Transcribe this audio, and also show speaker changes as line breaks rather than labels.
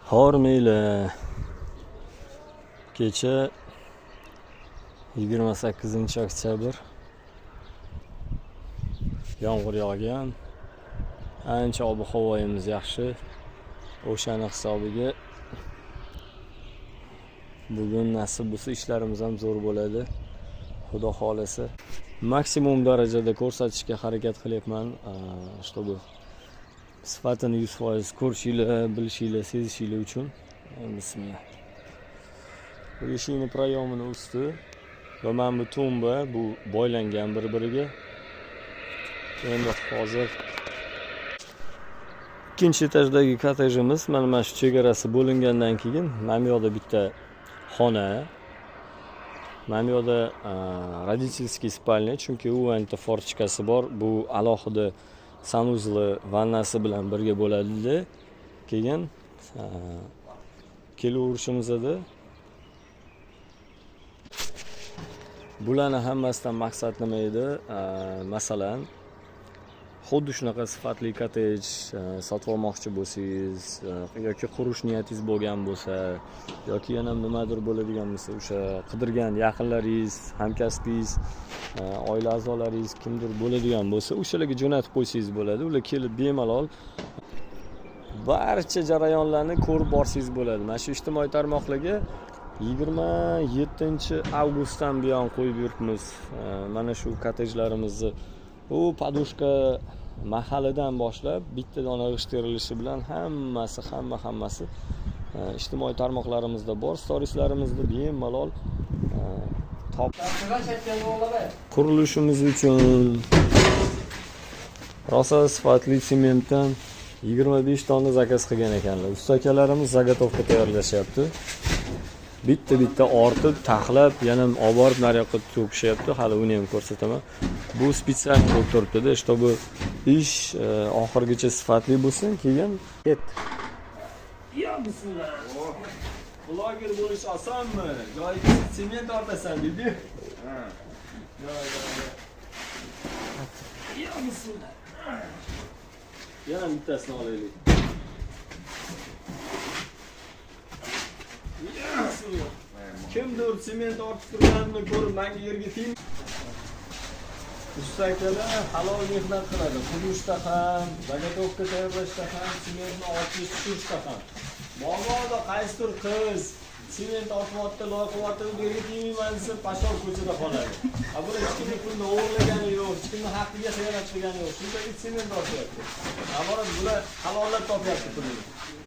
Hormiyli kecha 28-oktyabr yomg'ir yog'gan. Ancha ob-havoyimiz yaxshi. O'shani hisobiga bugun nasib bo'lsa ishlarimiz ham zo'r bo'ladi. Xudo xolasa maksimum darajada ko'rsatishga harakat qilyapman, чтобы sifatini 100% ko'rishinglar, bilishinglar, sezishinglar uchun. Bismillah. Bu eshikning proyomini usti va mana bu tumba, bu boylangan bir-biriga. Endi hozir ikkinchi etajdagi kottejimiz mana shu chegarasi bo'lingandan keyin mana bu yoqda bitta xona, mana bu yoqda родительский spalnya, chunki u anta forchkasi bor. Bu alohida sanuzli vannasi bilan birga bo'ladi. Keyin kelaverishimizda bularning hammasidan maqsad nima edi? Masalan, xuddi shunaqa sifatli kottej sotib olmoqchi bo'lsangiz yoki qurish niyatingiz bo'lgan bo'lsa yoki yana nimadir bo'ladigan bo'lsa, o'sha qidirgan yaqinlaringiz, hamkasbingiz, oila a'zolaringiz kimdir bo'ladigan bo'lsa, o'shalarga jo'natib qo'ysangiz bo'ladi. Ular kelib bemalol barcha jarayonlarni ko'rib borsangiz bo'ladi. Mana shu ijtimoiy tarmoqlarga 27-avgustdan buyon qo'yib yuribmiz. Mana shu kottejlarimizni u podushka mahalidan boshlab bitta dona g'isht terilishi bilan hammasi ijtimoiy tarmoqlarimizda bor. Storieslarimizda bemalol qurilishimiz uchun rosa sifatli sementdan 25 tonna zakaz qilgan ekanlar. Ustakalarimiz zagotovka tayyorlashyapti. Bitta ortib, taxlab, yana olib borib nariyoqqa to'kishyapti. Hali uni ham ko'rsataman. Bu spesial bo'lib turibdi-da, чтобы ish oxirgacha sifatli bo'lsin. Keyin Ya bismillah. Bloger bo'lish osonmi? Joyiga sement ortasan dedi. Ha. Ya bismillah. Yana bittasini olaylik. Kimdir sement ortib turganini ko'rib menga yerga tegdi. Ustakalar halol mehnat qiladi. Qurishda ham, zagotovka tayyorlashda ham, sementni ortish tushirishda ham. Mabodo qaysidir qiz sement ortyapti, loyiqyapti, bu yerga tegmayman desa, pashor ko'chada qoladi. Bu hech kimning pulini o'g'irlagani yo'q, hech kimning haqqiga xiyonat qilgani yo'q. Shunday sement ortyapti. Bular halollab topyapti pulini.